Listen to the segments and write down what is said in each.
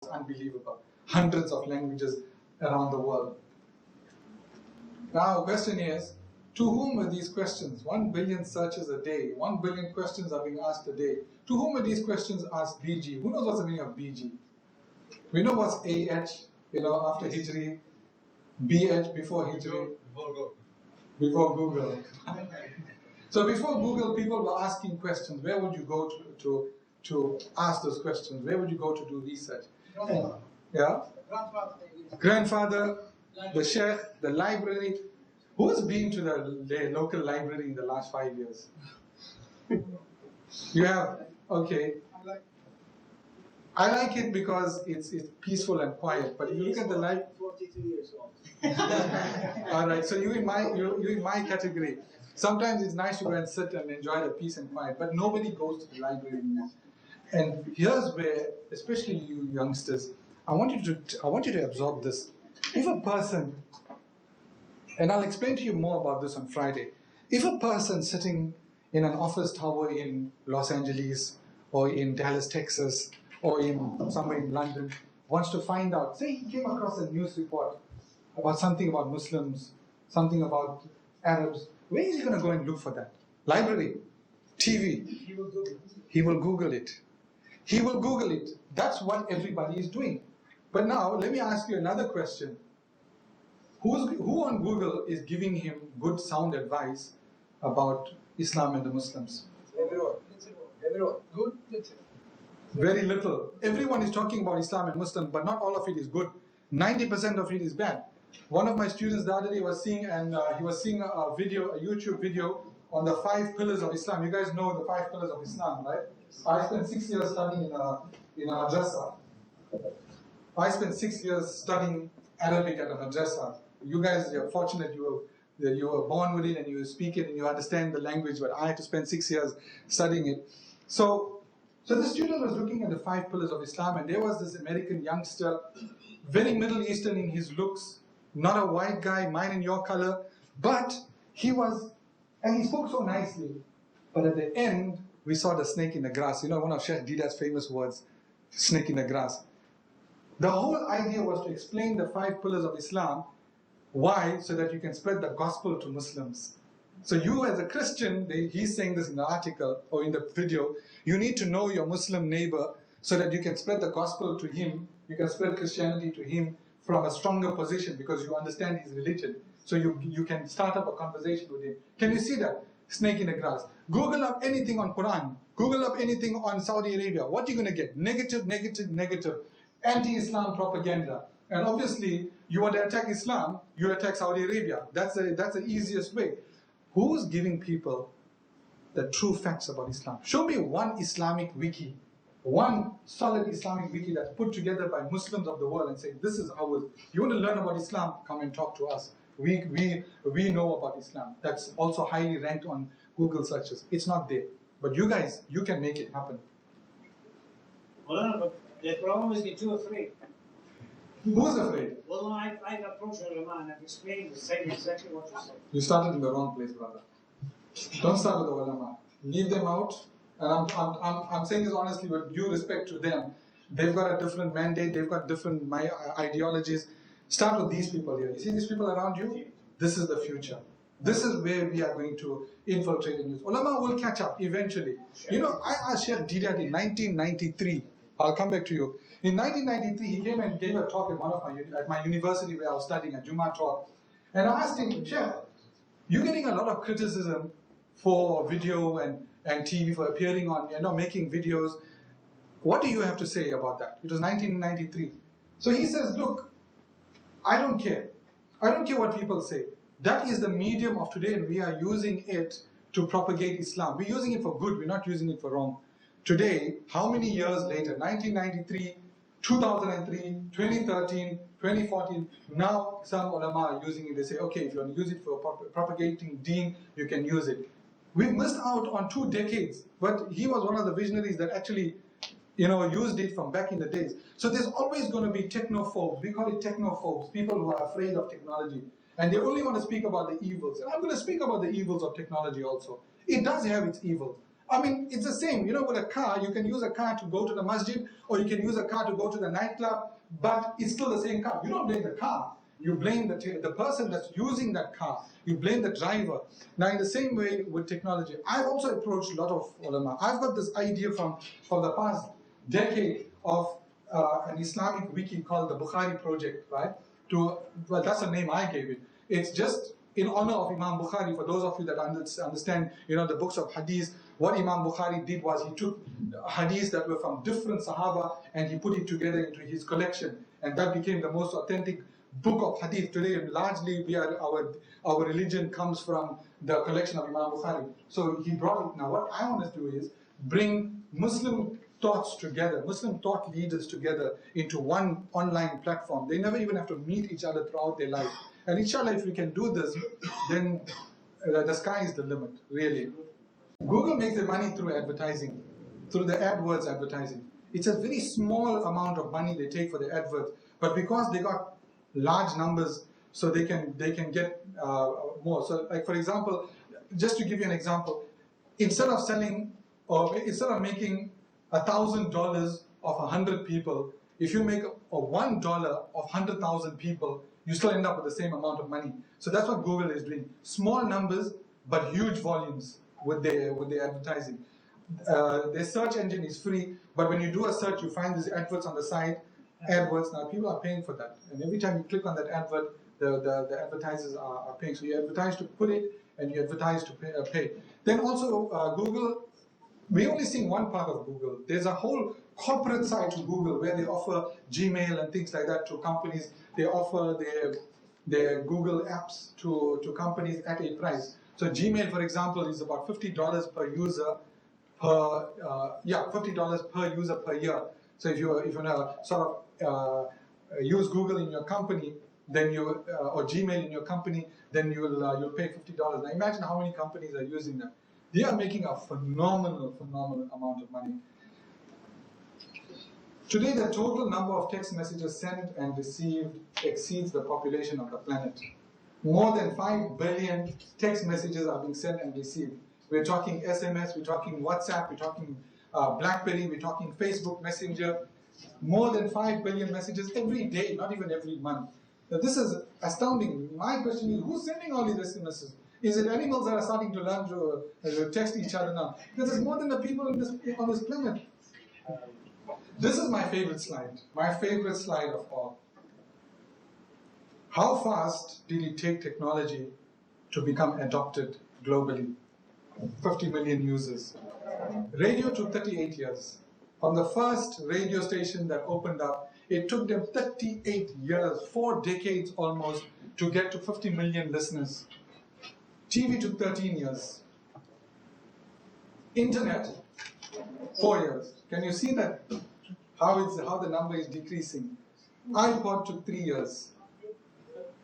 unbelievable. Hundreds of languages around the world. Now, the question is, to whom are these questions? 1 billion searches a day, 1 billion questions are being asked a day. To whom are these questions asked BG? Who knows what's the meaning of BG? We know what's AH, after Hijri, BH before Hijri. Before Google. So before Google, people were asking questions. Where would you go to ask those questions? Where would you go to do research? Yeah? Grandfather, the sheikh, the library. Who's been to the local library in the last 5 years? You have? Okay. I like it because it's peaceful and quiet. But if you look at the library, 42 years old. all right. So you in my category. Sometimes it's nice to go and sit and enjoy the peace and quiet, but nobody goes to the library anymore. And here's where, especially you youngsters, I want you to absorb this. If a person, and I'll explain to you more about this on Friday, if a person sitting in an office tower in Los Angeles or in Dallas, Texas, or in somewhere in London wants to find out, say he came across a news report about something about Muslims, something about Arabs, where is he going to go and look for that? Library, TV. He will Google it. He will Google it. He will Google it. That's what everybody is doing. But now, let me ask you another question. Who on Google is giving him good sound advice about Islam and the Muslims? Everyone. Everyone. Good. Very little. Everyone is talking about Islam and Muslims, but not all of it is good. 90% of it is bad. One of my students the other day was seeing, he was seeing a YouTube video on the 5 pillars of Islam. You guys know the 5 pillars of Islam, right? I spent 6 years studying in a madrasa. I spent 6 years studying Arabic at a madrasa. You guys are fortunate you were born with it and you speak it and you understand the language, but I had to spend 6 years studying it. So the student was looking at the 5 pillars of Islam, and there was this American youngster, very Middle Eastern in his looks, not a white guy, mine and your color, but he spoke so nicely. But at the end, we saw the snake in the grass. You know, one of Sheikh Deedat's famous words, snake in the grass. The whole idea was to explain the 5 pillars of Islam. Why? So that you can spread the gospel to Muslims. So you as a Christian, he's saying this in the article or in the video, you need to know your Muslim neighbor so that you can spread the gospel to him, you can spread Christianity to him from a stronger position because you understand his religion. So you can start up a conversation with him. Can you see that? Snake in the grass. Google up anything on Quran. Google up anything on Saudi Arabia. What are you going to get? Negative, negative, negative. Anti-Islam propaganda. And obviously, you want to attack Islam, you attack Saudi Arabia. That's the easiest way. Who's giving people the true facts about Islam? Show me one Islamic wiki, one solid Islamic wiki that's put together by Muslims of the world and say, this is ours. You want to learn about Islam? Come and talk to us. We know about Islam. That's also highly ranked on Google searches. It's not there. But you guys, you can make it happen. Well, but the problem is you're too afraid. Who's afraid? Well, I've approached ulama and I've explained exactly what you said. You started in the wrong place, brother. Don't start with the ulama. Leave them out. And I'm saying this honestly with due respect to them. They've got a different mandate. They've got different ideologies. Start with these people here. You see these people around you? This is the future. This is where we are going to infiltrate and use. Ulama will catch up eventually. You know, I asked Sheikh Deedat in 1993. I'll come back to you. In 1993, he came and gave a talk at my university where I was studying, a Jummah talk. And I asked him, Sheikh, you're getting a lot of criticism for video and TV, for appearing on, making videos. What do you have to say about that? It was 1993. So he says, look, I don't care. I don't care what people say. That is the medium of today, and we are using it to propagate Islam. We're using it for good. We're not using it for wrong. Today, how many years later? 1993, 2003, 2013, 2014. Now some ulama are using it. They say, okay, if you want to use it for propagating deen, you can use it. We missed out on 2 decades, but he was one of the visionaries that actually, used it from back in the days. So there's always going to be technophobes. We call it technophobes, people who are afraid of technology. And they only want to speak about the evils. And I'm going to speak about the evils of technology also. It does have its evils. I mean, it's the same. You know, with a car, you can use a car to go to the masjid, or you can use a car to go to the nightclub, but it's still the same car. You don't blame the car. You blame the person that's using that car. You blame the driver. Now, in the same way with technology, I've also approached a lot of ulama. I've got this idea from the past decade of an Islamic wiki called the Bukhari Project, right? Well, that's the name I gave it. It's just in honor of Imam Bukhari. For those of you that understand, you know, the books of hadith, what Imam Bukhari did was he took hadiths that were from different Sahaba and he put it together into his collection, and that became the most authentic book of hadith. Today, largely, our religion comes from the collection of Imam Bukhari. So he brought it. Now, what I want to do is bring Muslim thoughts together, Muslim thought leaders together into one online platform. They never even have to meet each other throughout their life. And inshallah, if we can do this, then the sky is the limit, really. Google makes their money through advertising, through the AdWords advertising. It's a very small amount of money they take for the adverts, but because they got large numbers, so they can get more. So, like for example, just to give you an example, instead of making $1,000 of 100 people, if you make $1 of 100,000 people, you still end up with the same amount of money. So that's what Google is doing. Small numbers, but huge volumes with their advertising. Their search engine is free, but when you do a search, you find these adverts on the side. AdWords, now people are paying for that. And every time you click on that advert, the advertisers are paying. So you advertise to put it, and you advertise to pay. Then also Google, we're only seeing one part of Google. There's a whole corporate side to Google where they offer Gmail and things like that to companies. They offer their Google apps to companies at a price. So Gmail, for example, is about $50 per user $50 per user per year. So if you want to sort of use Google in your company, then you or Gmail in your company, then you'll pay $50. Now imagine how many companies are using that. They are making a phenomenal amount of money. Today, the total number of text messages sent and received exceeds the population of the planet. More than 5 billion text messages are being sent and received. We're talking SMS, we're talking WhatsApp, we're talking BlackBerry, we're talking Facebook Messenger. More than 5 billion messages every day, not even every month. Now, this is astounding. My question is, who's sending all these messages? Is it animals that are starting to learn to text each other now? Because there's more than the people on this planet. This is my favorite slide. My favorite slide of all. How fast did it take technology to become adopted globally? 50 million users. Radio took 38 years. From the first radio station that opened up, it took them 38 years, 4 decades almost, to get to 50 million listeners. TV took 13 years. Internet, 4 years. Can you see that? How the number is decreasing. iPod took 3 years.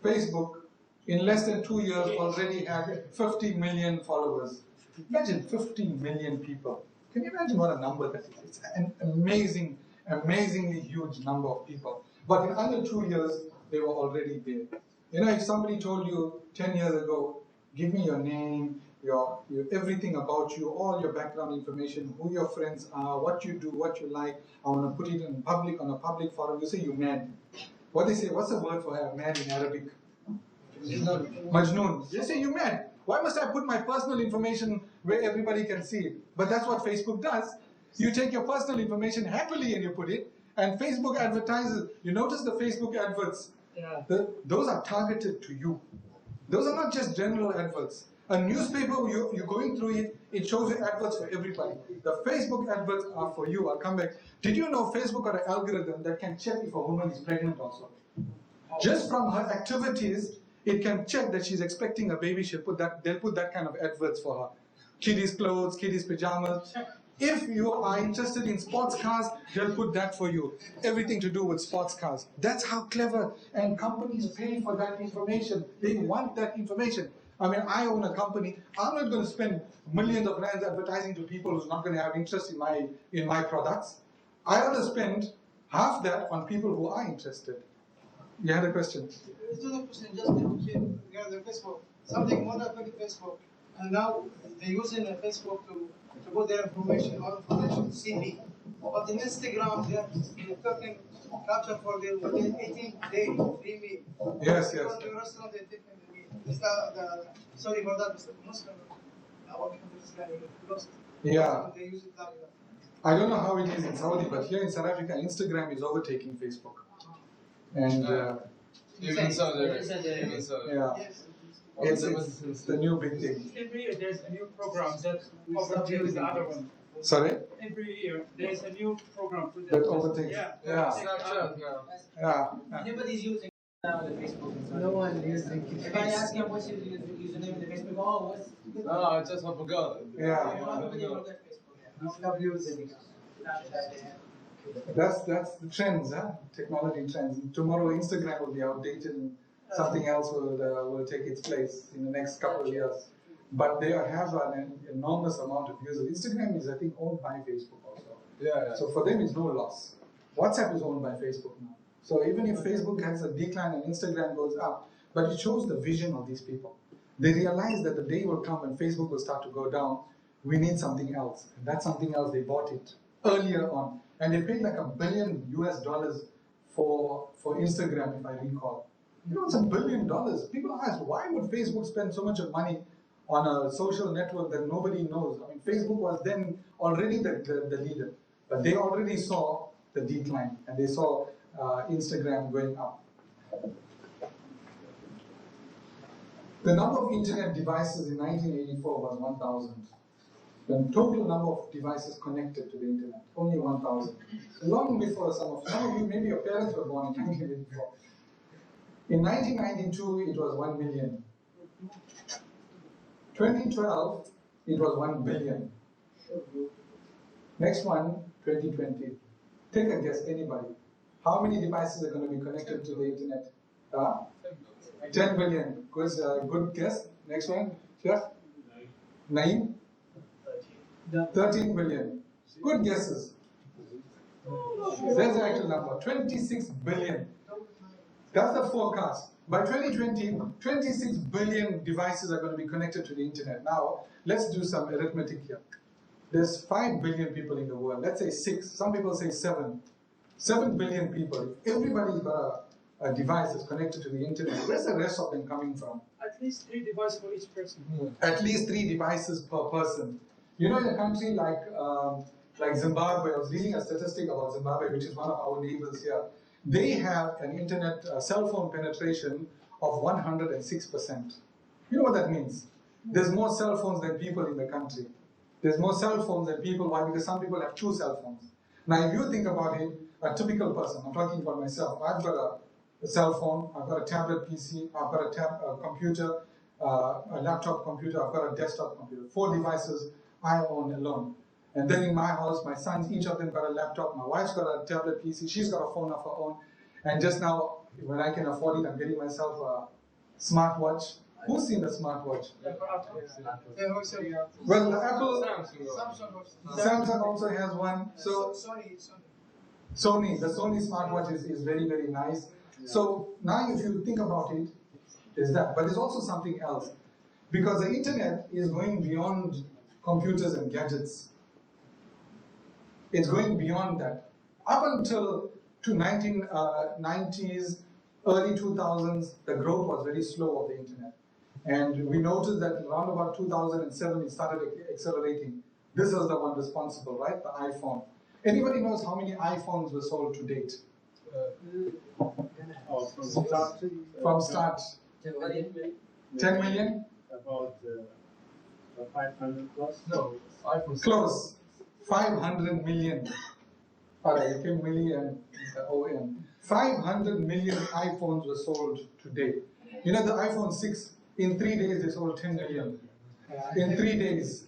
Facebook, in less than 2 years, already had 50 million followers. Imagine 50 million people. Can you imagine what a number that is? It's an amazingly huge number of people. But in under 2 years, they were already there. You know, if somebody told you 10 years ago, give me your name, your everything about you, all your background information, who your friends are, what you do, what you like, I want to put it in public, on a public forum, you say you're mad. What they say, what's the word for mad in Arabic? Majnoon. They say you're mad. Why must I put my personal information where everybody can see it? But that's what Facebook does. You take your personal information happily and you put it, and Facebook advertises. You notice the Facebook adverts? Yeah. Those are targeted to you. Those are not just general adverts. A newspaper, you're going through it, it shows you adverts for everybody. The Facebook adverts are for you. I'll come back. Did you know Facebook got an algorithm that can check if a woman is pregnant also? Just from her activities, it can check that she's expecting a baby. They'll put that kind of adverts for her. Kiddies clothes, kiddies pajamas. If you are interested in sports cars, they'll put that for you. Everything to do with sports cars. That's how clever. And companies pay for that information. They want that information. I mean, I own a company. I'm not going to spend millions of rands advertising to people who's not going to have interest in my products. I ought to spend half that on people who are interested. You had a question? It's not a question, just regarding Facebook. Something more than Facebook. And now they're using Facebook to to put their information, all information, CV. But in Instagram, they're talking capture for their within 18 days, 3 weeks. Yes, Go yes. to a restaurant, they take them. It's sorry for that, Mr. Muslim. Our country is kind of lost. Yeah. They use it like that. I don't know how it is in Saudi, but here in South Africa, Instagram is overtaking Facebook. And Even so, even so. yeah, Yes. it's the new big thing. Every year there's a new program that overtakes the other one. Sorry? Every year there's a new program to That overtakes. Yeah. Yeah. Snapchat now. Yeah. Nobody's using now the Facebook. No one using If I ask him what's your username in the Facebook, oh, what's No, I just forgot. Yeah. nobody wrote that Facebook. Stop using it. That's the trends, huh? Technology trends. Tomorrow Instagram will be outdated and something else will take its place in the next couple of years. But they have an enormous amount of users. Instagram is, I think, owned by Facebook also. Yeah. So for them, it's no loss. WhatsApp is owned by Facebook now. So even if Facebook has a decline and Instagram goes up, but it shows the vision of these people. They realize that the day will come when Facebook will start to go down. We need something else. And that something else, they bought it earlier on. And they paid like $1 billion for Instagram, if I recall. You know, it's $1 billion. People ask, why would Facebook spend so much of money on a social network that nobody knows? I mean, Facebook was then already the leader, but they already saw the decline, and they saw Instagram going up. The number of internet devices in 1984 was 1,000. The total number of devices connected to the internet, only 1,000. Long before some of you, maybe your parents were born in 1984. In 1992, it was 1 million. 2012, it was 1 billion. Next one, 2020. Take a guess, anybody. How many devices are going to be connected to the internet? 10 billion. Good guess. Next one, Sheikh? 9? 13 billion. Good guesses. There's the actual number. 26 billion. That's the forecast. By 2020, 26 billion devices are going to be connected to the internet. Now, let's do some arithmetic here. There's 5 billion people in the world. Let's say 6. Some people say 7. 7 billion people. If everybody's got a device that's connected to the internet, where's the rest of them coming from? At least 3 devices for each person. At least 3 devices per person. You know, in a country like Zimbabwe, I was reading a statistic about Zimbabwe, which is one of our neighbors here. They have an internet cell phone penetration of 106%. You know what that means? There's more cell phones than people in the country. There's more cell phones than people. Why? Because some people have 2 cell phones. Now, if you think about it, a typical person, I'm talking about myself, I've got a cell phone, I've got a tablet PC, I've got a computer, a laptop computer, I've got a desktop computer. 4 devices I own alone. And then in my house, my sons, each of them got a laptop, my wife's got a tablet PC, she's got a phone of her own. And just now, when I can afford it, I'm getting myself a smartwatch. Who's seen a smartwatch? Well, the Apple, Samsung also has one. So Sony, the Sony smartwatch is very, very nice. So now if you think about it, there's that. But there's also something else. Because the internet is going beyond computers and gadgets. It's going beyond that. Up until to 1990s, early 2000s, the growth was very slow of the internet. And we noticed that around about 2007, it started accelerating. This was the one responsible, right? The iPhone. Anybody knows how many iPhones were sold to date? From start? 10 million? About 500 plus? No, iPhone. Close. 500 million. Alright, you came million, OM. 500 million iPhones were sold today. You know the iPhone 6, in 3 days they sold 10 million. In 3 days.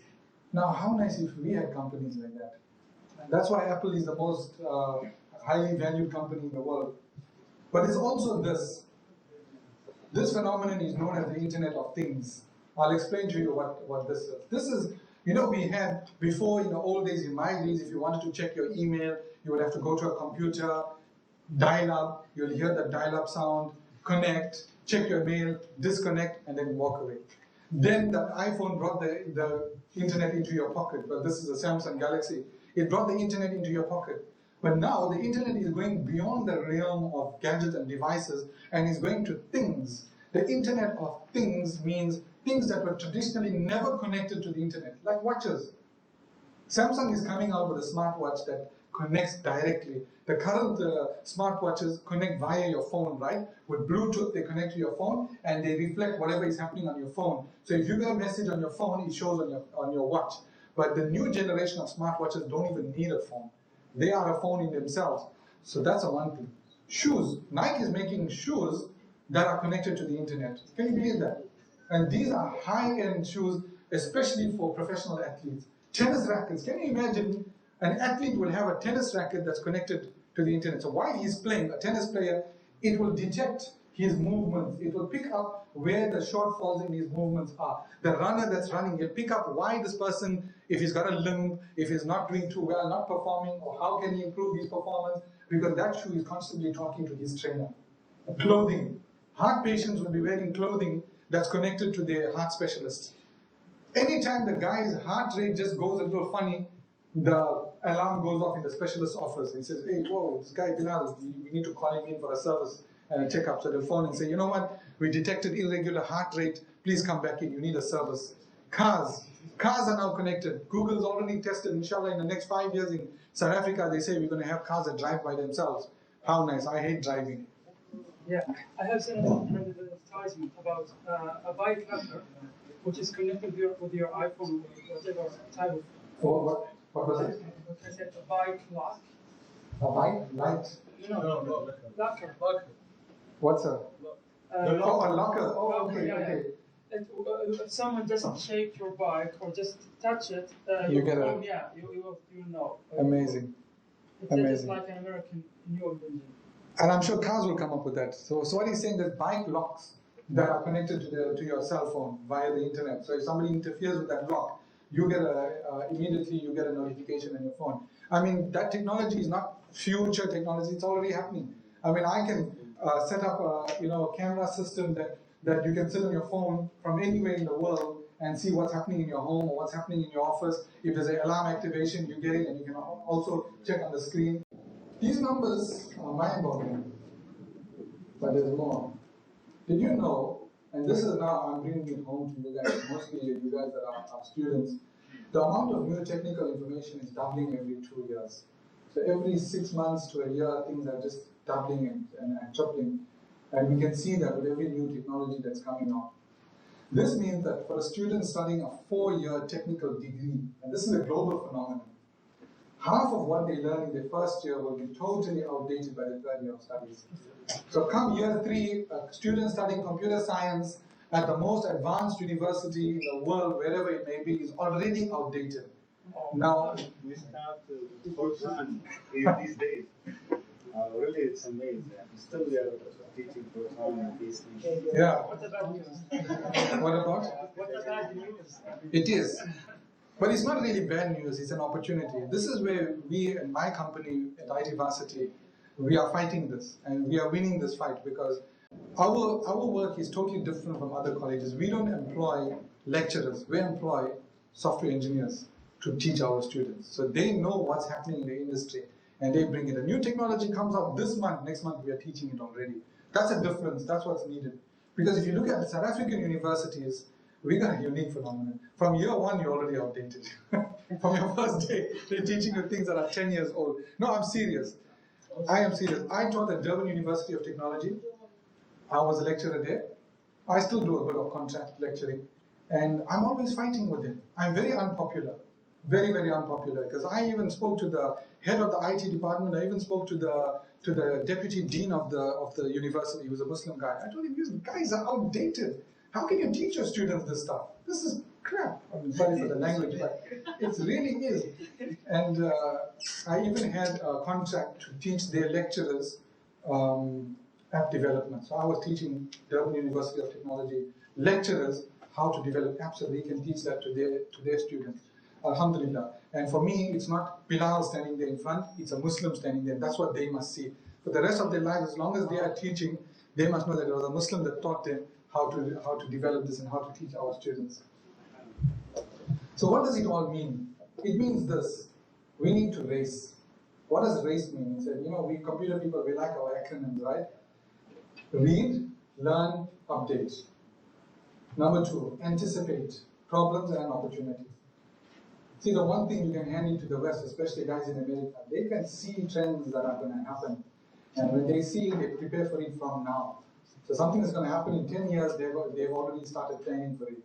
Now how nice if we had companies like that. That's why Apple is the most highly valued company in the world. But it's also this. This phenomenon is known as the Internet of Things. I'll explain to you what this is. This is, you know, we had before in the old days, in my days, if you wanted to check your email, you would have to go to a computer, dial up, you'll hear the dial-up sound, connect, check your mail, disconnect, and then walk away. Then the iPhone brought the internet into your pocket, but this is a Samsung Galaxy. It brought the internet into your pocket. But now the internet is going beyond the realm of gadgets and devices and is going to things. The internet of things means things that were traditionally never connected to the internet, like watches. Samsung is coming out with a smartwatch that connects directly. The current smartwatches connect via your phone, right? With Bluetooth, they connect to your phone and they reflect whatever is happening on your phone. So if you get a message on your phone, it shows on your watch. But the new generation of smartwatches don't even need a phone. They are a phone in themselves. So that's a one thing. Shoes. Nike is making shoes that are connected to the internet. Can you believe that? And these are high-end shoes, especially for professional athletes. Tennis rackets. Can you imagine an athlete will have a tennis racket that's connected to the internet? So while he's playing, a tennis player, it will detect his movements. It will pick up where the shortfalls in his movements are. The runner that's running will pick up why this person, if he's got a limp, if he's not doing too well, not performing, or how can he improve his performance, because that shoe is constantly talking to his trainer. Clothing. Heart patients will be wearing clothing that's connected to their heart specialist. Anytime the guy's heart rate just goes a little funny, the alarm goes off in the specialist's office. He says, hey, whoa, this guy Bilal, we need to call him in for a service and a checkup. So they'll phone and say, you know what, we detected irregular heart rate, please come back in, you need a service. Cars are now connected. Google's already tested, inshallah, in the next 5 years in South Africa, they say we're going to have cars that drive by themselves. How nice, I hate driving. Yeah, I have seen an advertisement about a bike locker, which is connected with your iPhone or whatever type of. Oh, what was it? I said a bike lock. A bike? Light? No, locker. What's a? Oh, a locker. Oh, okay, yeah, okay. If someone just shake your bike or just touch it, You get phone, you know. Amazing. It's Amazing. just like an American new invention. And I'm sure cars will come up with that. So what he's saying is bike locks that are connected to your cell phone via the internet. So if somebody interferes with that lock, you get immediately you get a notification on your phone. I mean, that technology is not future technology; it's already happening. I mean, I can set up a camera system that you can sit on your phone from anywhere in the world and see what's happening in your home or what's happening in your office. If there's an alarm activation, you get it, and you can also check on the screen. These numbers are mind-boggling, but there's more. Did you know, and this is now, I'm bringing it home to you guys, mostly you guys that are students, the amount of new technical information is doubling every 2 years. So every 6 months to a year, things are just doubling and tripling. And we can see that with every new technology that's coming out. This means that for a student studying a 4-year technical degree, and this is a global phenomenon, half of what they learn in the first year will be totally outdated by the third year of studies. So come year 3, a student studying computer science at the most advanced university in the world, wherever it may be, is already outdated. Now, We start to Proton these days. Really, it's amazing. Still, we are teaching Proton and these things. yeah, What about news? what about? What about the news? It is. But it's not really bad news, it's an opportunity. This is where we and my company at IT Varsity, we are fighting this and we are winning this fight because our work is totally different from other colleges. We don't employ lecturers, we employ software engineers to teach our students. So they know what's happening in the industry and they bring it. A new technology comes out this month, next month we are teaching it already. That's a difference, that's what's needed. Because if you look at the South African universities, we got a unique phenomenon. From year 1, you're already outdated. From your first day, they're teaching you things that are 10 years old. No, I'm serious. I am serious. I taught at Durban University of Technology. I was a lecturer there. I still do a bit of contract lecturing. And I'm always fighting with it. I'm very unpopular. Very, very unpopular. Because I even spoke to the head of the IT department. I even spoke to the deputy dean of the university. He was a Muslim guy. I told him, these guys are outdated. How can you teach your students this stuff? This is crap. I'm sorry for the language, but it really is. And I even had a contract to teach their lecturers app development. So I was teaching Durban University of Technology lecturers how to develop apps so they can teach that to their students. Alhamdulillah. And for me, it's not Bilal standing there in front, it's a Muslim standing there. That's what they must see. For the rest of their lives, as long as they are teaching, they must know that it was a Muslim that taught them how to develop this and how to teach our students. So what does it all mean? It means this: we need to race. What does race mean? It said, we computer people, we like our acronyms, right? Read, learn, update. Number 2, anticipate problems and opportunities. See, the one thing you can hand into the West, especially guys in America, they can see trends that are going to happen. And when they see it, they prepare for it from now. So something is going to happen in 10 years, they've already started planning for it.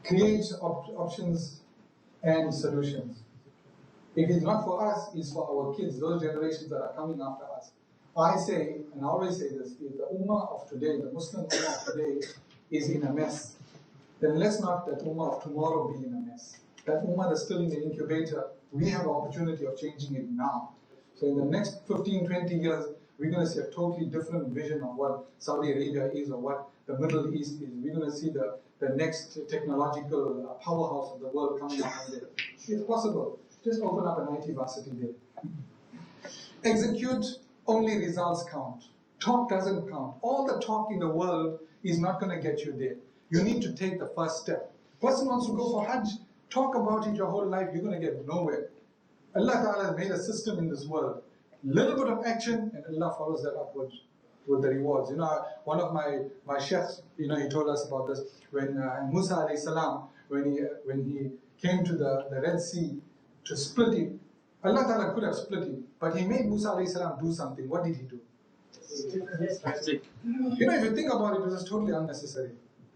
Create options and solutions. It is not for us, it's for our kids, those generations that are coming after us. I say, and I always say this, if the Ummah of today, the Muslim Ummah of today is in a mess, then let's not that Ummah of tomorrow be in a mess. That Ummah that's still in the incubator, we have an opportunity of changing it now. So in the next 15, 20 years, we're going to see a totally different vision of what Saudi Arabia is or what the Middle East is. We're going to see the next technological powerhouse of the world coming up from there. It's possible. Just open up an IT varsity there. Execute, only results count. Talk doesn't count. All the talk in the world is not going to get you there. You need to take the first step. Person wants to go for Hajj, talk about it your whole life, you're going to get nowhere. Allah Ta'ala has made a system in this world. Little bit of action and Allah follows that up with the rewards. One of my sheikhs, he told us about this. When Musa alayhi salam, when he came to the Red Sea to split it, Allah Ta'ala could have split it, but he made Musa alayhi salam do something. What did he do? If you think about it, it was totally unnecessary.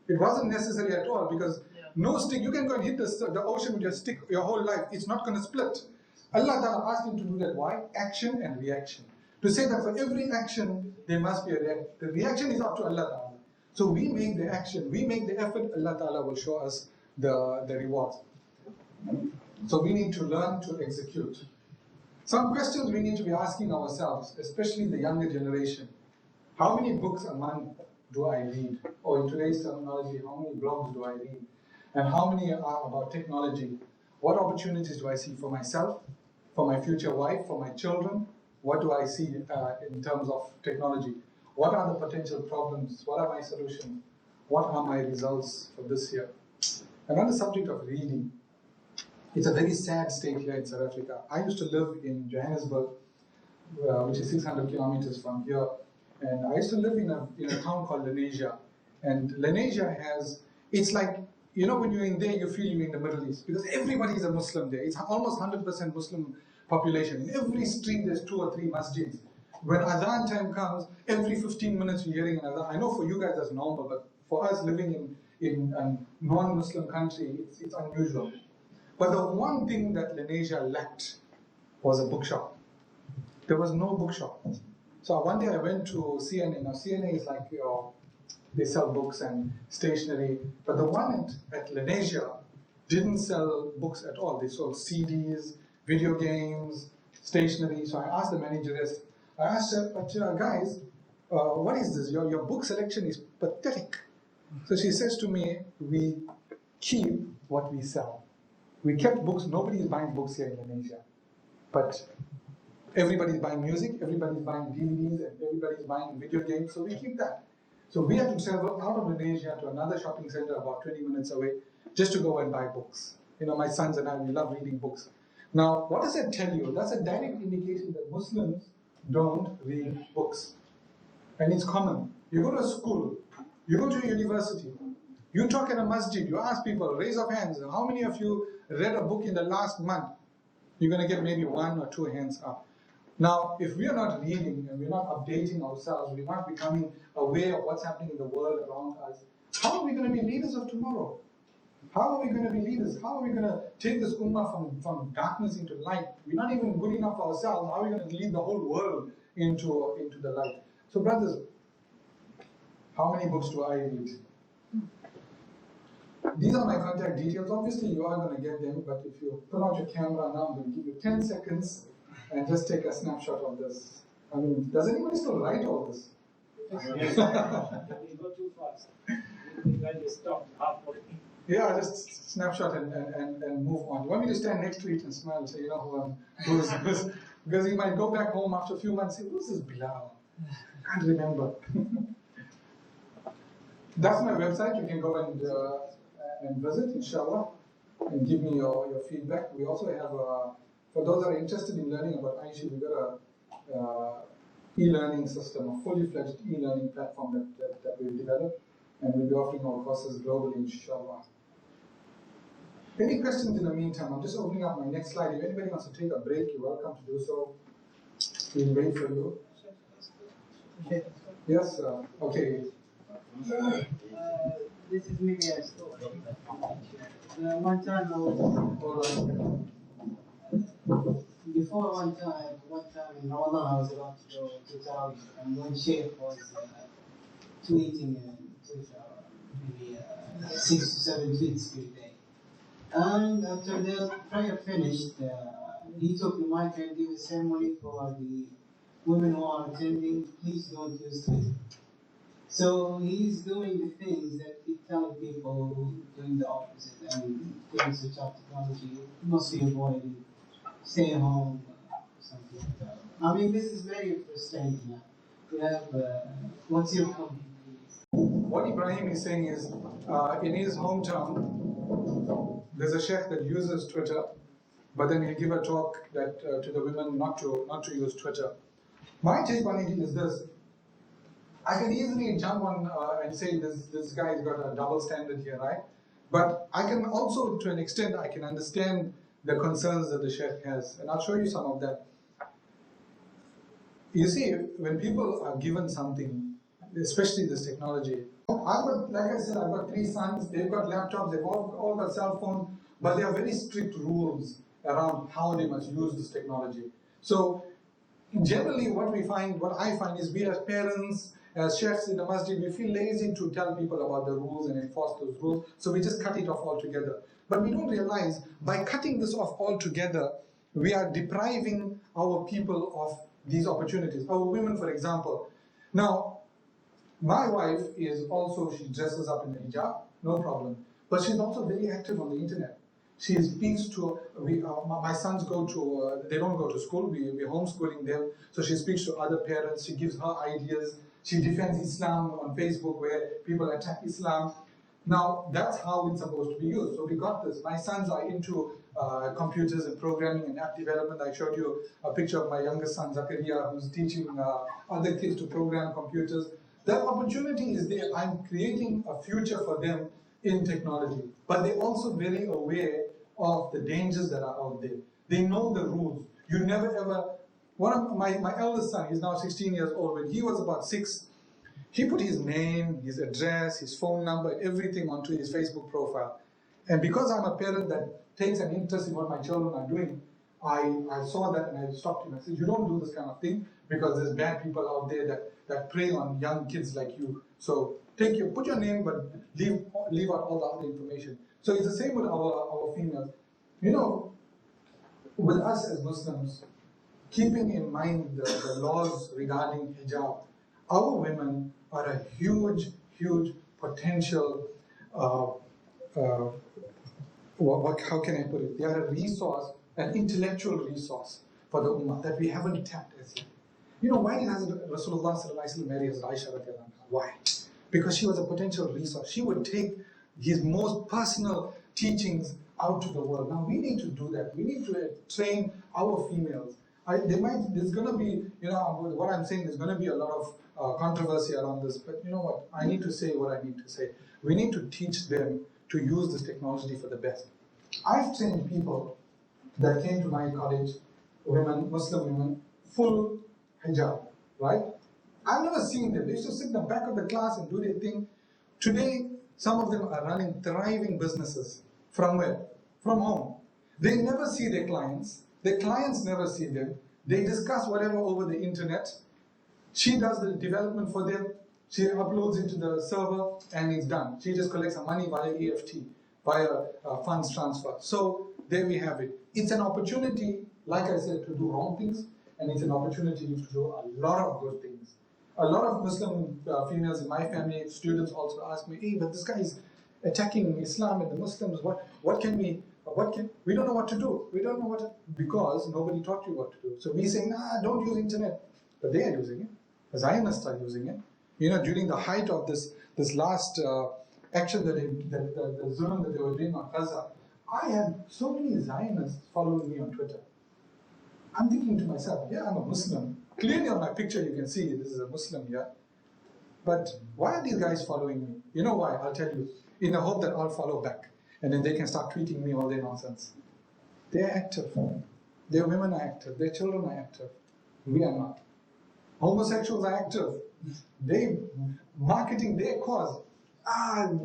It wasn't necessary at all because no stick, you can go and hit the ocean with your stick your whole life, it's not going to split. Allah Ta'ala asked him to do that. Why? Action and reaction. To say that for every action, there must be a reaction. The reaction is up to Allah Ta'ala. So we make the action, we make the effort, Allah Ta'ala will show us the rewards. So we need to learn to execute. Some questions we need to be asking ourselves, especially the younger generation. How many books a month do I read? Or in today's terminology, how many blogs do I read? And how many are about technology? What opportunities do I see for myself, for my future wife, for my children? What do I see in terms of technology? What are the potential problems? What are my solutions? What are my results for this year? And on the subject of reading, it's a very sad state here in South Africa. I used to live in Johannesburg, which is 600 kilometers from here. And I used to live in a town called Lenasia. And Lenasia has, it's like, when you're in there, you feel you're in the Middle East. Because everybody is a Muslim there. It's almost 100% Muslim population. In every street, there's 2 or 3 masjids. When Adhan time comes, every 15 minutes you're hearing an Adhan. I know for you guys that's normal, but for us living in a non-Muslim country, it's unusual. But the one thing that Lenasia lacked was a bookshop. There was no bookshop. So one day I went to CNN. Now CNN is like, they sell books and stationery. But the one at Lenasia didn't sell books at all. They sold CDs, video games, stationery. So I asked the manageress, I asked her, but guys, what is this? Your book selection is pathetic. So she says to me, we keep what we sell. We kept books. Nobody is buying books here in Lenasia. But everybody's buying music, everybody's buying DVDs, and everybody's buying video games, so we keep that. So we have to travel out of Lenasia to another shopping center about 20 minutes away just to go and buy books. My sons and I, we love reading books. Now, what does that tell you? That's a direct indication that Muslims don't read books. And it's common. You go to a school, you go to a university, you talk in a masjid, you ask people, raise of hands, how many of you read a book in the last month? You're going to get maybe 1 or 2 hands up. Now, if we are not reading and we're not updating ourselves, we're not becoming aware of what's happening in the world around us, how are we going to be leaders of tomorrow? How are we going to be leaders? How are we going to take this ummah from darkness into light? We're not even good enough ourselves. How are we going to lead the whole world into the light? So brothers, how many books do I read? These are my contact details. Obviously, you are going to get them, but if you pull out your camera now, I'm going to give you 10 seconds and just take a snapshot of this. I mean, does anybody still write all this? Yes. We go too fast. We just stop halfway. Yeah, just snapshot and move on. You want me to stand next to it and smile, so you know who is because he might go back home after a few months and say, who's this Bilal? Can't remember. That's my website. You can go and visit, inshallah. and give me your feedback. We also have, for those that are interested in learning about Aisha, we've got a e-learning system, a fully fledged e-learning platform that we've developed, and we'll be offering our courses globally, inshallah. Any questions in the meantime? I'm just opening up my next slide. If anybody wants to take a break, you're welcome to do so. We'll wait for you. Yes, okay. This is maybe a story. One time I was, before one time in Ramadan I was about to go to Tarawih, and one sheikh was tweeting Twitter, maybe 6 to 7 tweets per day. And after the prayer finished, he took the mic and gave a ceremony for the women who are attending. Please don't use Twitter. So he's doing the things that he tells people doing the opposite and doing such of technology, mostly avoiding, stay home, something like that. I mean, this is very frustrating. You have, what's your comment? What Ebrahim is saying is, in his hometown, there's a sheikh that uses Twitter, but then he'll give a talk that to the women not to use Twitter. My take on it is this. I can easily jump on and say this guy's got a double standard here, right? But I can also, to an extent, I can understand the concerns that the sheikh has, and I'll show you some of that. You see, when people are given something, especially this technology, like I said, I've got 3 sons, they've got laptops, they've all got cell phones, but there are very strict rules around how they must use this technology. So generally what I find is we as parents, as chefs in the masjid, we feel lazy to tell people about the rules and enforce those rules, so we just cut it off altogether. But we don't realize, by cutting this off altogether, we are depriving our people of these opportunities. Our women, for example. Now, my wife is also, she dresses up in the hijab, no problem. But she's also very active on the internet. She speaks to, my sons go to, they don't go to school, we're homeschooling them, so she speaks to other parents, she gives her ideas, she defends Islam on Facebook where people attack Islam. Now, that's how it's supposed to be used. So we got this. My sons are into computers and programming and app development. I showed you a picture of my youngest son, Zakaria, who's teaching other kids to program computers. That opportunity is there. I'm creating a future for them in technology. But they're also very aware of the dangers that are out there. They know the rules. You never ever, one of my eldest son, he's now 16 years old, when he was about 6, he put his name, his address, his phone number, everything onto his Facebook profile. And because I'm a parent that takes an interest in what my children are doing, I saw that and I stopped him. I said, you don't do this kind of thing because there's bad people out there that prey on young kids like you. So put your name, but leave out all the other information. So it's the same with our females. You know, with us as Muslims, keeping in mind the laws regarding hijab, our women are a huge, huge potential, how can I put it? They are a resource, an intellectual resource for the ummah that we haven't tapped as yet. You know, why did Rasulullah marry Aisha? Why? Because she was a potential resource. She would take his most personal teachings out to the world. Now we need to do that. We need to train our females. There's going to be, you know, what I'm saying, there's going to be a lot of controversy around this, but you know what? I need to say what I need to say. We need to teach them to use this technology for the best. I've trained people that came to my college, women, Muslim women, full hijab, right? I've never seen them. They used to sit in the back of the class and do their thing. Today, some of them are running thriving businesses. From where? From home. They never see their clients. Their clients never see them. They discuss whatever over the internet. She does the development for them. She uploads into the server and it's done. She just collects the money via EFT, via funds transfer. So there we have it. It's an opportunity, like I said, to do wrong things, and it's an opportunity to do a lot of good things. A lot of Muslim females in my family, students also ask me, hey, but this guy is attacking Islam and the Muslims. We don't know what to do. We don't know what to, because nobody taught you what to do. So we say, nah, don't use internet. But they are using it. The Zionists are using it. You know, during the height of this last action the zulm that they were doing on Gaza, I had so many Zionists following me on Twitter. I'm thinking to myself, yeah, I'm a Muslim. Clearly on my picture you can see this is a Muslim here. But why are these guys following me? You know why? I'll tell you. In the hope that I'll follow back. And then they can start tweeting me all their nonsense. They're active. Their women are active. Their children are active. We are not. Homosexuals are active. They marketing their cause.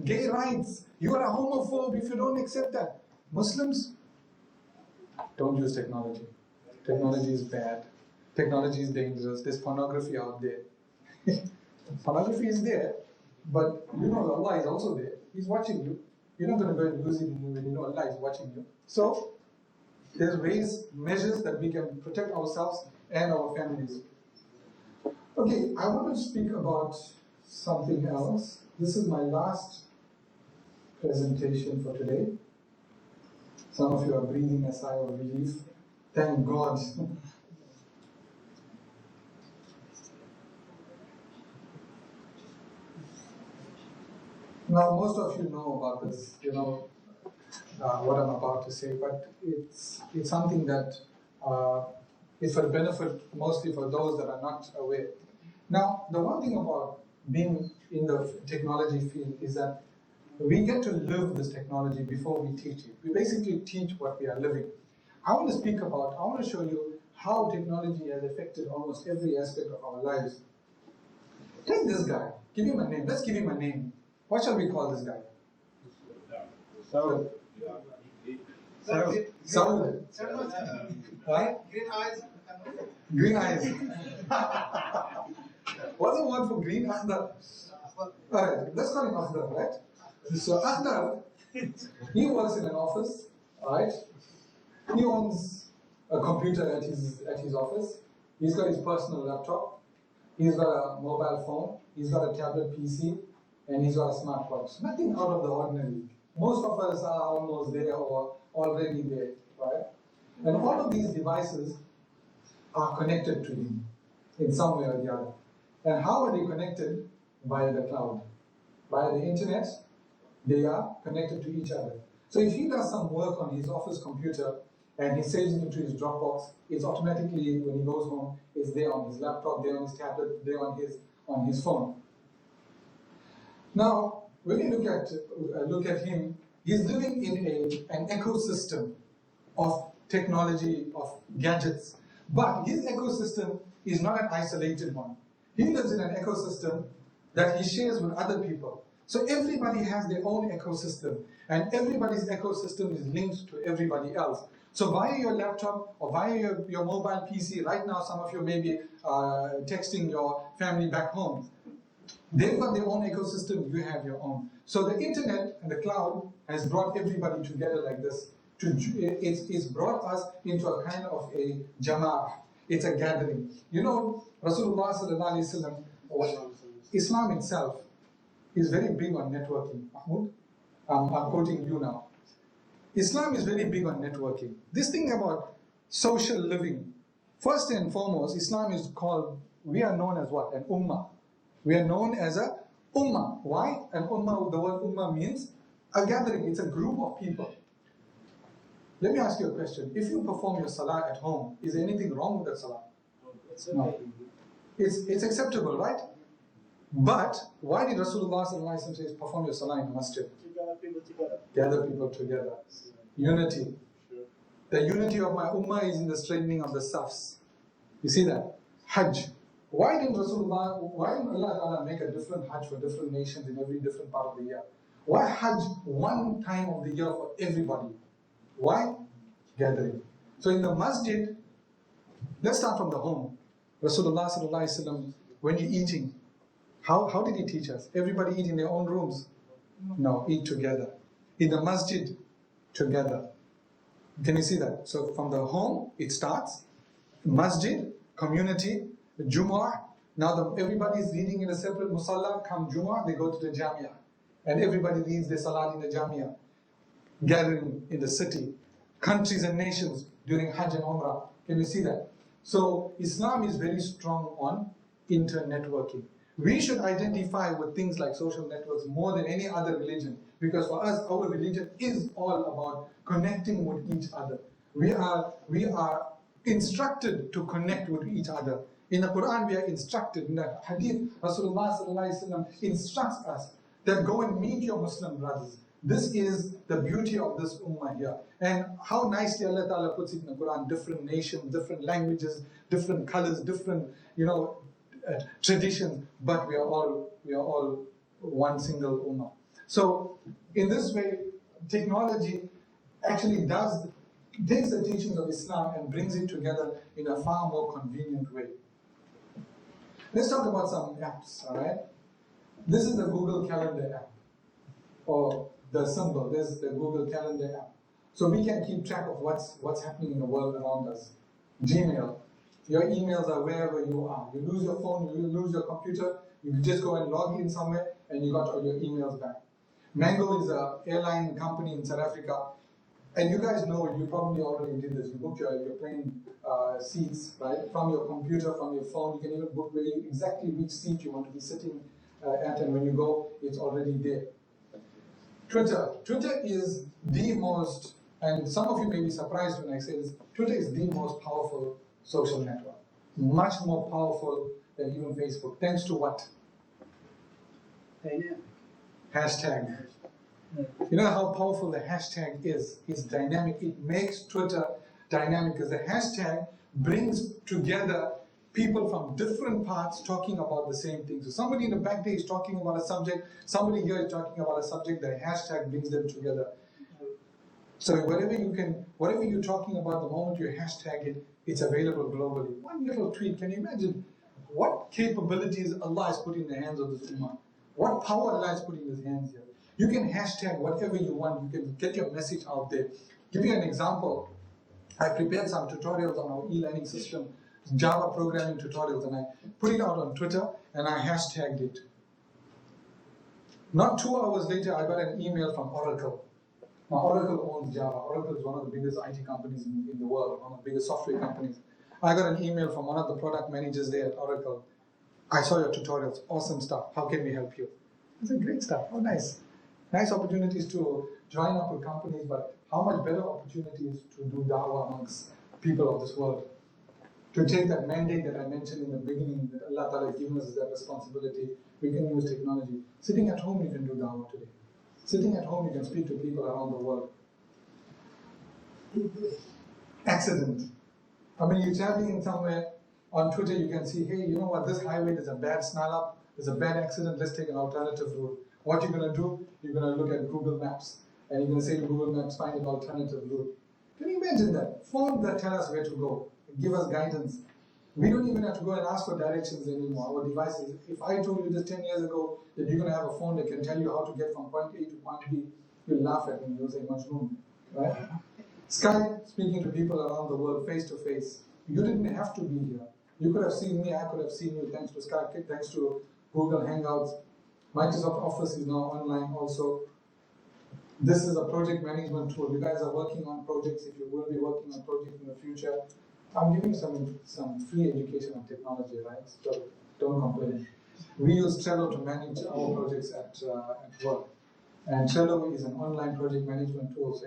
Gay rights. You are a homophobe if you don't accept that. Muslims, don't use technology. Technology is bad. Technology is dangerous. There's pornography out there. Pornography is there, but you know Allah is also there. He's watching you. You're not going to go and use it when you know Allah is watching you. So, there's ways, measures that we can protect ourselves and our families. Okay, I want to speak about something else. This is my last presentation for today. Some of you are breathing a sigh of relief. Thank God. Now, most of you know about this, you know what I'm about to say, but it's something that is for the benefit mostly for those that are not aware. Now, the one thing about being in the technology field is that we get to live this technology before we teach it. We basically teach what we are living. I want to show you how technology has affected almost every aspect of our lives. Take this guy, give him a name, let's give him a name. What shall we call this guy? Saud. Right? Green eyes. Green eyes. What's the word for green? Akhdar. Alright, let's call him Akhdar, right? So Akhdar, he works in an office, right? He owns a computer at his office. He's got his personal laptop. He's got a mobile phone. He's got a tablet PC. And he's got a smartwatch. Nothing out of the ordinary. Most of us are almost there or already there, right? And all of these devices are connected to him in some way or the other. And how are they connected? Via the cloud. Via the internet, they are connected to each other. So if he does some work on his office computer and he saves it into his Dropbox, it's automatically, when he goes home, it's there on his laptop, there on his tablet, there on his phone. Now, when you look at him, he's living in an ecosystem of technology, of gadgets. But his ecosystem is not an isolated one. He lives in an ecosystem that he shares with other people. So everybody has their own ecosystem, and everybody's ecosystem is linked to everybody else. So via your laptop or via your mobile PC, right now some of you may be texting your family back home. They've got their own ecosystem, you have your own. So the internet and the cloud has brought everybody together like this. It's brought us into a kind of a jama'ah. It's a gathering. You know, Rasulullah sallallahu alaihi wasallam, Islam itself is very big on networking. Mahmoud, I'm quoting you now. Islam is very big on networking. This thing about social living, first and foremost, Islam is called, we are known as what? An ummah. We are known as a ummah. Why? An ummah, the word ummah means a gathering. It's a group of people. Let me ask you a question. If you perform your salah at home, is there anything wrong with that salah? No. It's acceptable, right? But why did Rasulullah say perform your salah in the masjid? To gather people together. Gather people together. Unity. Sure. The unity of my ummah is in the straightening of the safs. You see that? Hajj. Why didn't Allah Ta'ala make a different Hajj for different nations in every different part of the year? Why Hajj one time of the year for everybody? Why? Gathering. So in the masjid, let's start from the home. Rasulullah Sallallahu Alaihi Wasallam, when you're eating, how did he teach us? Everybody eat in their own rooms? No, eat together. In the masjid, together. Can you see that? So from the home, it starts. Masjid, community, Jumu'ah. Now everybody is reading in a separate musalla. Come Jumu'ah, they go to the Jamia. And everybody reads their salat in the Jamia. Gathering in the city. Countries and nations during Hajj and Umrah. Can you see that? So Islam is very strong on inter-networking. We should identify with things like social networks more than any other religion, because for us, our religion is all about connecting with each other. We are instructed to connect with each other. In the Quran, we are instructed. In the Hadith, Rasulullah sallallahu alaihi wasallam instructs us that go and meet your Muslim brothers. This is the beauty of this ummah here. And how nicely Allah Ta'ala puts it in the Quran, different nations, different languages, different colors, different, traditions, but we are all one single ummah. So in this way, technology actually takes the teachings of Islam and brings it together in a far more convenient way. Let's talk about some apps, all right? This is the Google Calendar app, or the symbol. This is the Google Calendar app. So we can keep track of what's happening in the world around us. Gmail, your emails are wherever you are. You lose your phone, you lose your computer, you can just go and log in somewhere and you got all your emails back. Mango is an airline company in South Africa. And you guys know, you probably already did this. You booked your plane seats, right? From your computer, from your phone. You can even book exactly which seat you want to be sitting at, and when you go, it's already there. Twitter is the most, and some of you may be surprised when I say this, Twitter is the most powerful social network. Much more powerful than even Facebook. Thanks to what? Hashtag. You know how powerful the hashtag is? It's dynamic. It makes Twitter dynamic because the hashtag brings together people from different parts talking about the same thing. So somebody in the back there is talking about a subject, somebody here is talking about a subject, the hashtag brings them together. So whatever you're talking about, the moment you hashtag it, it's available globally. One little tweet, can you imagine what capabilities Allah has put in the hands of this ummah? What power Allah has put in His hands here? You can hashtag whatever you want, you can get your message out there. Give you an example. I prepared some tutorials on our e-learning system, Java programming tutorials, and I put it out on Twitter and I hashtagged it. Not 2 hours later, I got an email from Oracle. Now, Oracle owns Java. Oracle is one of the biggest IT companies in the world, one of the biggest software companies. I got an email from one of the product managers there at Oracle. I saw your tutorials, awesome stuff. How can we help you? I said, great stuff, oh nice. Nice opportunities to join up with companies, but how much better opportunities to do da'wah amongst people of this world. To take that mandate that I mentioned in the beginning, that Allah Ta'ala has given us that responsibility, we can use technology. Sitting at home, you can do da'wah today. Sitting at home, you can speak to people around the world. Accident. I mean, you're traveling somewhere, on Twitter you can see, hey, you know what, this highway, there's a bad snarl up, there's a bad accident, let's take an alternative route. What you're going to do, you're going to look at Google Maps, and you're going to say to Google Maps, find an alternative route. Can you imagine that? Phones that tell us where to go, give us guidance. We don't even have to go and ask for directions anymore. Our devices, if I told you this 10 years ago that you're going to have a phone that can tell you how to get from point A to point B, you'll laugh at me, you'll say, Majnoon, right? Skype, speaking to people around the world face to face. You didn't have to be here. You could have seen me, I could have seen you thanks to Skype, thanks to Google Hangouts. Microsoft Office is now online also. This is a project management tool. You guys are working on projects. If you will be working on projects in the future, I'm giving some free education on technology, right? So don't complain. We use Trello to manage our projects at work. And Trello is an online project management tool. So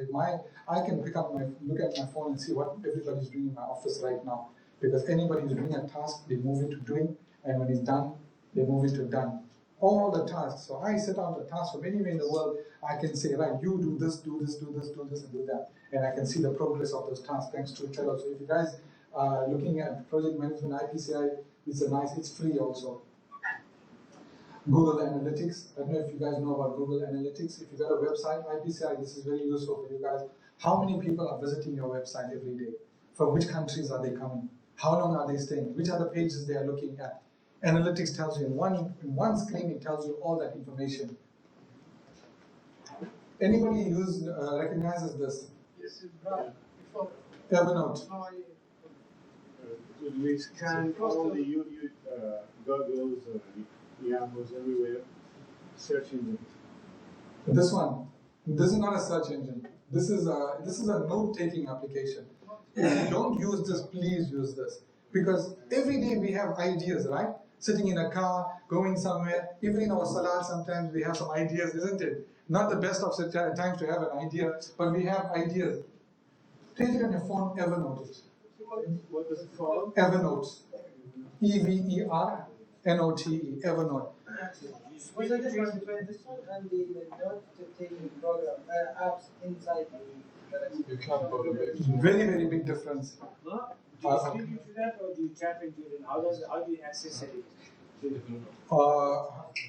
I can look at my phone and see what everybody's doing in my office right now. Because anybody who's doing a task, they move it to doing, and when it's done, they move it to done. All the tasks. So I set out the tasks from anywhere in the world. I can say, right, you do this, do this, do this, do this, and do that. And I can see the progress of those tasks thanks to Trello. So if you guys are looking at project management, IPCI, it's free also. Google Analytics. I don't know if you guys know about Google Analytics. If you got a website, IPCI, this is very useful for you guys. How many people are visiting your website every day? From which countries are they coming? How long are they staying? Which are the pages they are looking at? Analytics tells you in one screen, it tells you all that information. Anybody recognizes this? Yes, Ebrahim. Before. Evernote. We scan all the Googles, Yahoo's everywhere, search engine. This one. This is not a search engine. This is a note-taking application. If you don't use this, please use this. Because every day we have ideas, right? sitting in a car, going somewhere. Even in our salat, sometimes we have some ideas, isn't it? Not the best of times to have an idea, but we have ideas. Take it on your phone, Evernote it. What is it called? Evernote. Evernote. Evernote. What's the difference between this one and the note-taking program apps inside the Galaxy? You can't go to bed. Very, very big difference. No? Do you speak into that or do you tap into it? How do you access it?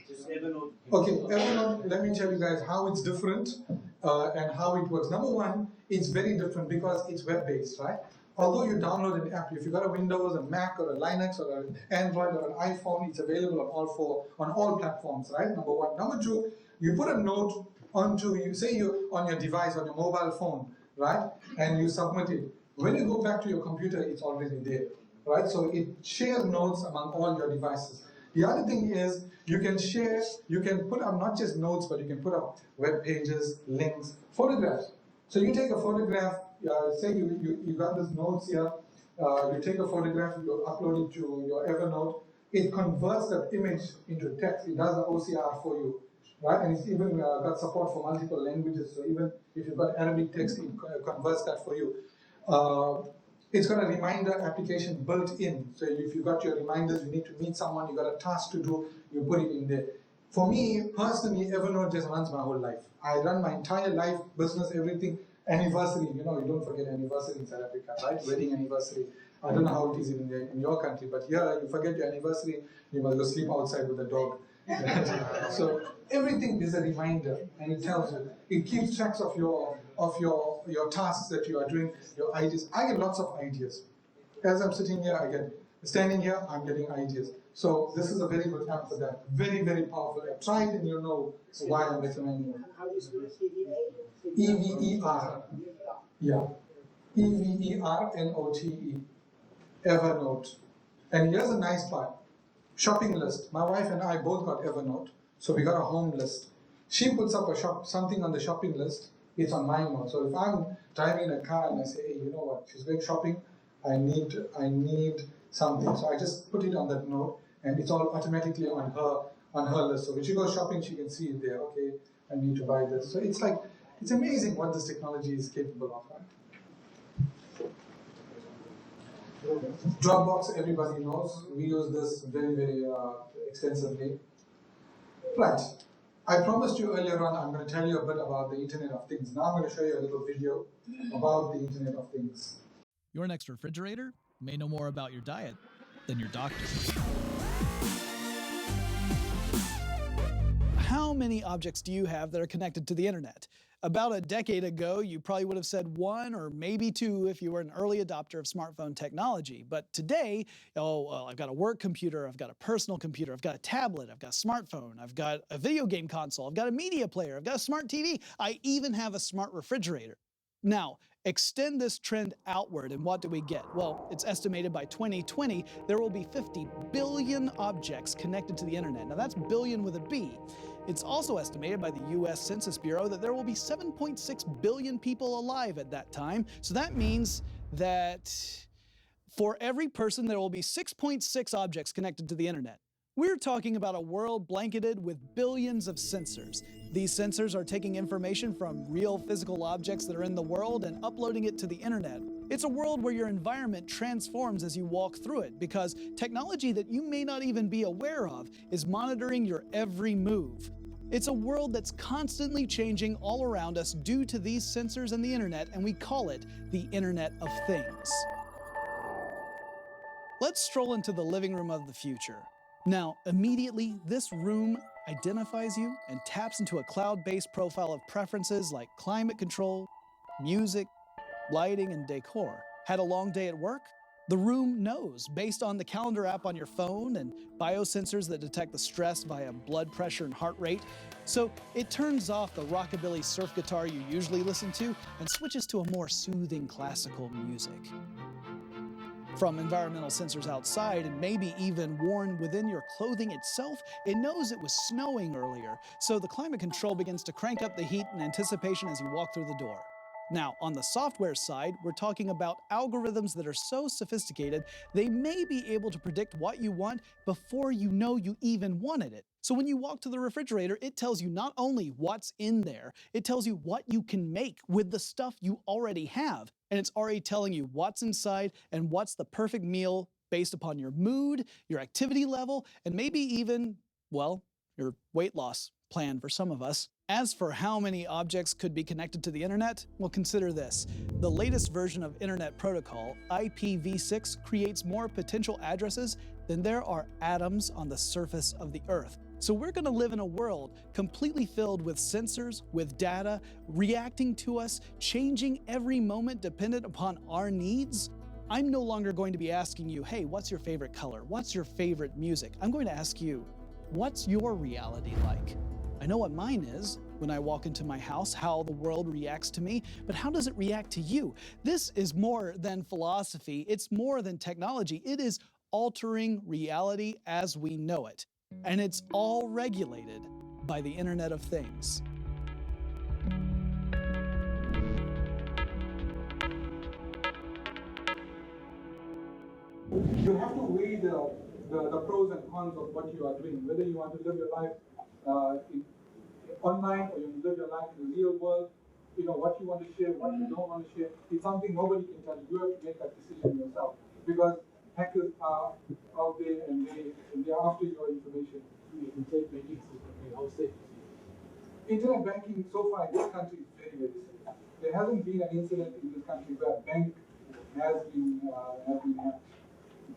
Just Evernote. Okay, Evernote, let me tell you guys how it's different and how it works. Number one, it's very different because it's web-based, right? Although you download an app, if you got a Windows, a Mac, or a Linux, or an Android, or an iPhone, it's available on all platforms, right? Number one. Number two, you put a note onto, you say you on your device, on your mobile phone, right? And you submit it. When you go back to your computer, it's already there, right? So it shares notes among all your devices. The other thing is you can share, you can put up not just notes, but you can put up web pages, links, photographs. So you take a photograph, say you got this notes here, you take a photograph, you upload it to your Evernote, it converts that image into text, it does the OCR for you, right? And it's even got support for multiple languages, so even if you've got Arabic text, it converts that for you. It's got a reminder application built in. So if you got your reminders, you need to meet someone, you got a task to do, you put it in there. For me, personally, Evernote just runs my whole life. I run my entire life, business, everything. Anniversary, you don't forget anniversary in South Africa, right? Wedding anniversary. I don't know how it is in your country, but here you forget your anniversary, you must go sleep outside with the dog. So everything is a reminder, and it tells you. It keeps tracks of your tasks that you are doing, your ideas. I get lots of ideas. As I'm sitting here, standing here, I'm getting ideas. So this is a very good app for that. Very, very powerful app. Try it and you'll know why I'm recommending it. How do you spell it? EVER. Yeah. EVERNOTE. Evernote. And here's a nice part. Shopping list. My wife and I both got Evernote. So we got a home list. She puts up something on the shopping list. It's on mine now. So if I'm driving in a car and I say, hey, you know what? She's going shopping. I need something. So I just put it on that note, and it's all automatically on her list. So when she goes shopping, she can see it there. Okay, I need to buy this. So it's amazing what this technology is capable of. Right? Dropbox, everybody knows. We use this very, very extensively. Right. I promised you earlier on, I'm going to tell you a bit about the Internet of Things. Now I'm going to show you a little video about the Internet of Things. Your next refrigerator may know more about your diet than your doctor. How many objects do you have that are connected to the internet? About a decade ago, you probably would have said one or maybe two if you were an early adopter of smartphone technology. But today, I've got a work computer, I've got a personal computer, I've got a tablet, I've got a smartphone, I've got a video game console, I've got a media player, I've got a smart TV, I even have a smart refrigerator. Now, extend this trend outward, and what do we get? Well, it's estimated by 2020 there will be 50 billion objects connected to the internet. Now that's billion with a B. It's also estimated by the US Census Bureau that there will be 7.6 billion people alive at that time. So that means that for every person there will be 6.6 objects connected to the internet. We're talking about a world blanketed with billions of sensors. These sensors are taking information from real physical objects that are in the world and uploading it to the internet. It's a world where your environment transforms as you walk through it, because technology that you may not even be aware of is monitoring your every move. It's a world that's constantly changing all around us due to these sensors and the internet, and we call it the Internet of Things. Let's stroll into the living room of the future. Now, immediately, this room identifies you and taps into a cloud-based profile of preferences like climate control, music, lighting, and decor. Had a long day at work? The room knows, based on the calendar app on your phone and biosensors that detect the stress via blood pressure and heart rate. So it turns off the rockabilly surf guitar you usually listen to and switches to a more soothing classical music. From environmental sensors outside and maybe even worn within your clothing itself, it knows it was snowing earlier, so the climate control begins to crank up the heat in anticipation as you walk through the door. Now, on the software side, we're talking about algorithms that are so sophisticated, they may be able to predict what you want before you know you even wanted it. So when you walk to the refrigerator, it tells you not only what's in there, it tells you what you can make with the stuff you already have. And it's already telling you what's inside and what's the perfect meal based upon your mood, your activity level, and maybe even, well, your weight loss plan for some of us. As for how many objects could be connected to the internet, well, consider this. The latest version of Internet Protocol, IPv6, creates more potential addresses than there are atoms on the surface of the Earth. So we're going to live in a world completely filled with sensors, with data, reacting to us, changing every moment dependent upon our needs. I'm no longer going to be asking you, hey, what's your favorite color? What's your favorite music? I'm going to ask you, what's your reality like? I know what mine is when I walk into my house, how the world reacts to me, but how does it react to you? This is more than philosophy. It's more than technology. It is altering reality as we know it. And it's all regulated by the Internet of Things. You have to weigh the pros and cons of what you are doing, whether you want to live your life online or you live your life in the real world. You know what you want to share, what you don't want to share. It's something nobody can tell you. You have to make that decision yourself, because hackers are out there and they're after your information. Internet banking system, how safe is it? Internet banking so far in this country is very, very safe. There hasn't been an incident in this country where a bank has been hacked.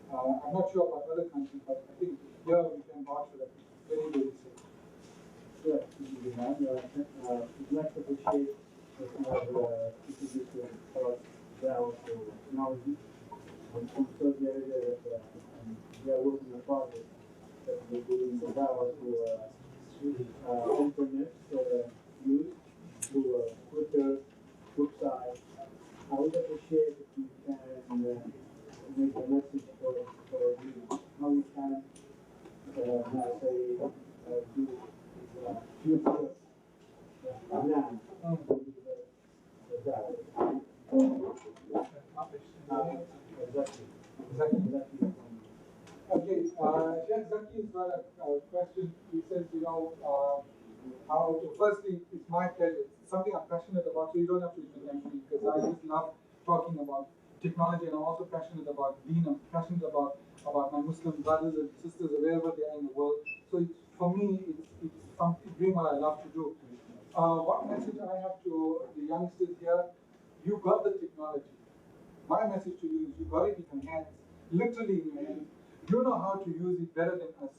I'm not sure about other countries, but I think here we can vouch for that. It's very, very safe. Sure, Ebrahim, we'd like to appreciate that you have introduced us to technology. I'm so glad that we are working on a project that we're doing the power to internet use through Twitter, website. I would appreciate if you can make a message for you, how you can do future plan exactly. Okay, Sheikh Zaki's got a question. He says, firstly, it's my pleasure. It's something I'm passionate about, so you don't have to even thank me, because I just love talking about technology, and I'm also passionate about deen. I'm passionate about my Muslim brothers and sisters wherever they are in the world. So for me, it's something doing what I love to do. What message I have to the youngsters here: you got the technology. My message to you is you got it in your hands, literally in your hands. You know how to use it better than us,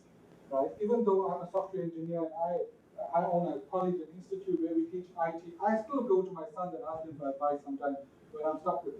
right? Even though I'm a software engineer and I own a college and institute where we teach IT, I still go to my sons and ask them for advice sometimes when I'm stuck with